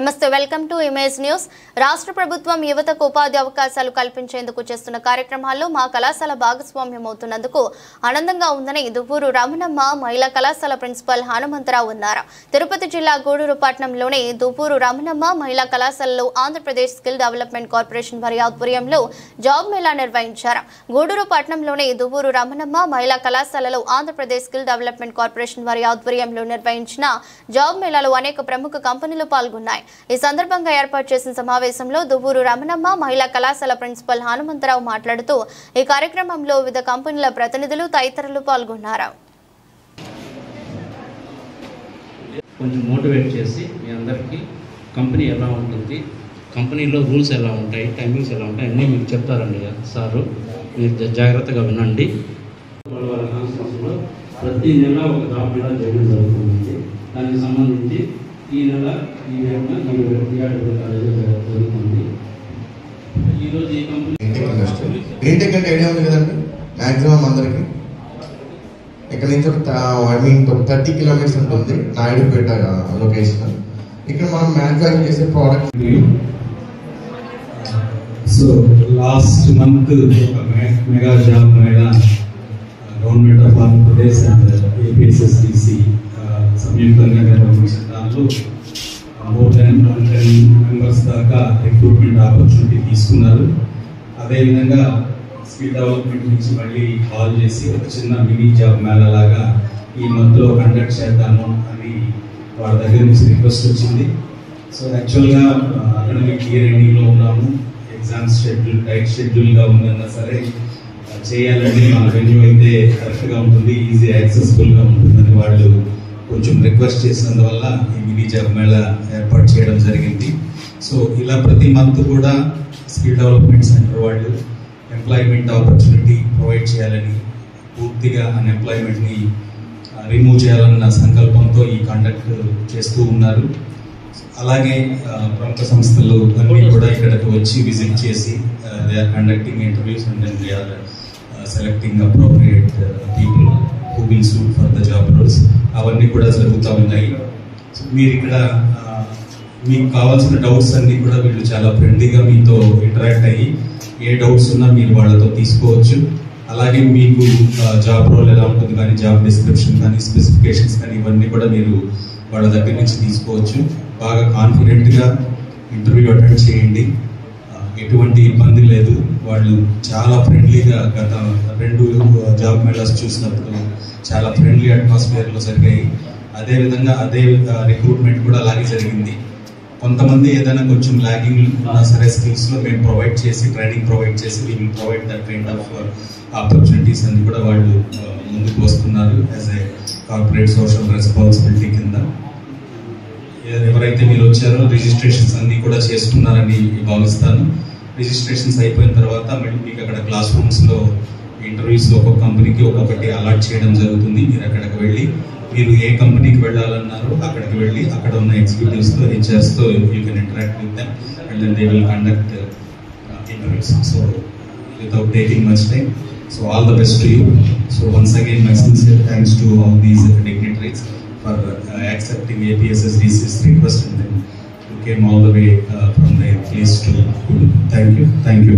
నమస్తే, welcome to image news. రాష్ట్ర ప్రభుత్వం యువతకు ఉపాధి అవకాశాలు కల్పించేందుకు చేస్తున్న కార్యక్రమాల్లో మా కళాశాల భాగస్వామ్యం అవుతున్నందుకు ఆనందంగా ఉందని దువ్వూరు రమణమ్మ మహిళా కళాశాల ప్రిన్సిపల్ హనుమంతరావు అన్నారు. తిరుపతి జిల్లా గూడూరు పట్టణంలోని దువ్వూరు రమణమ్మ మహిళా కళాశాలలో ఆంధ్రప్రదేశ్ స్కిల్ డెవలప్మెంట్ కార్పొరేషన్ వారి ఆధ్వర్యంలో జాబ్ మేళా నిర్వహించారు. గూడూరు పట్టణంలోని దువ్వూరు రమణమ్మ మహిళా కళాశాలలో ఆంధ్రప్రదేశ్ స్కిల్ డెవలప్మెంట్ కార్పొరేషన్ వారి ఆధ్వర్యంలో నిర్వహించిన జాబ్ మేళాలో అనేక ప్రముఖ కంపెనీలు పాల్గొన్నాయి. ఈ సందర్భంగా ఏర్పాటు చేసిన సమావేశంలో దువ్వూరు రమణమ్మ మహిళా కళాశాల ప్రిన్సిపల్ హనుమంతరావు మాట్లాడుతూ ఈ కార్యక్రమంలో వివిధ కంపెనీల ప్రతినిధులు తదితరులు పాల్గొన్నారు. కొంచెం మోటివేట్ చేసి మీ అందరికీ కంపెనీ ఎలా ఉంటుంది, కంపెనీలో రూల్స్ ఎలా ఉంటాయి, టైమింగ్స్ ఎలా ఉంటాయి అన్నీ మీకు చెప్తారండి సారు. మీరు జాగ్రత్తగా వినండి. వాళ్ళ కాన్స్టిట్యూషన్లో ప్రతి నెల ఒక జాబ్ మేళా చేయడం జరుగుతుంది. దానికి సంబంధించి ఈ నెల ఈ కాలేజీలో జరుగుతుంది. ఈరోజు ఈ కంపెనీ గ్రీన్టెక్ అంటే ఐడియా ఉంది కదండి మ్యాక్సిమం అందరికి. ఇక్కడ నుంచి ఒక 30 కిలోమీటర్స్ ఉంటుంది నాయుడుపేట లొకేషన్. ఇక్కడ మనం మ్యానుఫ్యాక్చర్ చేసే ప్రోడక్ట్. సో లాస్ట్ మంత్ ఒక mega job Mela government of Andhra Pradesh and APSSDC సంయుక్తంగా నిర్వహించిన దాంట్లో మోర్ దాన్ 10 మెంబర్స్ దాకా రిక్రూట్మెంట్ ఆపర్చునిటీ తీసుకున్నారు. అదేవిధంగా స్కిల్ డెవలప్మెంట్ నుంచి మళ్ళీ కాల్ చేసి ఒక చిన్న మినీ జాబ్ మేళా లాగా ఈ మంత్లో కండక్ట్ చేద్దాము అని వాళ్ళ దగ్గర నుంచి రిక్వెస్ట్ వచ్చింది. సో యాక్చువల్గా అకాడమిక్ ఇయర్ ఎండింగ్లో ఉన్నాము, ఎగ్జామ్స్ షెడ్యూల్ టైట్ షెడ్యూల్గా ఉందన్నా సరే చేయాలంటే మన వెన్యూ అయితే కరెక్ట్గా ఉంటుంది, ఈజీ యాక్సెసిబుల్గా ఉంటుందని వాళ్ళు కొంచెం రిక్వెస్ట్ చేసినందువల్ల ఈ మినీ జాబ్ మేళా ఏర్పాటు చేయడం జరిగింది. సో ఇలా ప్రతి మంత్ కూడా స్కిల్ డెవలప్మెంట్ సెంటర్ వాళ్ళు ఎంప్లాయ్మెంట్ ఆపర్చునిటీ ప్రొవైడ్ చేయాలని, పూర్తిగా అన్ఎంప్లాయ్మెంట్ని రిమూవ్ చేయాలన్న సంకల్పంతో ఈ కండక్ట్ చేస్తూ ఉన్నారు. అలాగే ప్రముఖ సంస్థలు అన్నీ కూడా ఇక్కడికి వచ్చి విజిట్ చేసి they are conducting interviews and then they are selecting appropriate people who will suit for the job roles. అవన్నీ కూడా జరుగుతూ ఉన్నాయి. మీరు ఇక్కడ మీకు కావాల్సిన డౌట్స్ అన్నీ కూడా వీళ్ళు చాలా ఫ్రెండ్లీగా మీతో ఇంటరాక్ట్ అయ్యి ఏ డౌట్స్ ఉన్నా మీరు వాళ్ళతో తీసుకోవచ్చు. అలాగే మీకు జాబ్ రోల్ ఎలా ఉంటుంది కానీ, జాబ్ డిస్క్రిప్షన్ కానీ, స్పెసిఫికేషన్స్ కానీ ఇవన్నీ కూడా మీరు వాళ్ళ దగ్గర నుంచి తీసుకోవచ్చు. బాగా కాన్ఫిడెంట్గా ఇంటర్వ్యూ అటెండ్ చేయండి, ఎటువంటి ఇబ్బంది లేదు. వాళ్ళు చాలా ఫ్రెండ్లీగా గత 2 జాబ్ మేళాస్ చూసినప్పుడు చాలా ఫ్రెండ్లీ అట్మాస్ఫియర్లో జరిగాయి. అదేవిధంగా అదే రిక్రూట్మెంట్ కూడా అలాగే జరిగింది. కొంతమంది ఏదైనా కొంచెం ల్యాగింగ్ ఉన్నా సరే స్కిల్స్లో మేము ప్రొవైడ్ చేసి ట్రైనింగ్ ప్రొవైడ్ చేసి we will provide that kind of opportunities అని కూడా వాళ్ళు ముందుకు వస్తున్నారు as a corporate social responsibility కింద. ఎవరైతే మీరు వచ్చారో రిజిస్ట్రేషన్స్ అన్నీ కూడా చేసుకున్నారని భావిస్తాను. రిజిస్ట్రేషన్స్ అయిపోయిన తర్వాత మళ్ళీ మీకు అక్కడ క్లాస్ రూమ్స్లో ఇంటర్వ్యూస్ ఒక్కొక్క కంపెనీకి ఒక్కొక్కటి అలాట్ చేయడం జరుగుతుంది. మీరు అక్కడికి వెళ్ళి మీరు ఏ కంపెనీకి వెళ్ళాలన్నారో అక్కడికి వెళ్ళి అక్కడ ఉన్న ఎగ్జిక్యూటివ్స్తో, హెచ్ఆర్స్తో you can interact with them and then they will conduct interviews. So without taking much time, so all the best to you. So once again my sincere thanks to all these dignitaries for accepting APSSDC's request and then you came all the way from their place to Gulu. Thank you.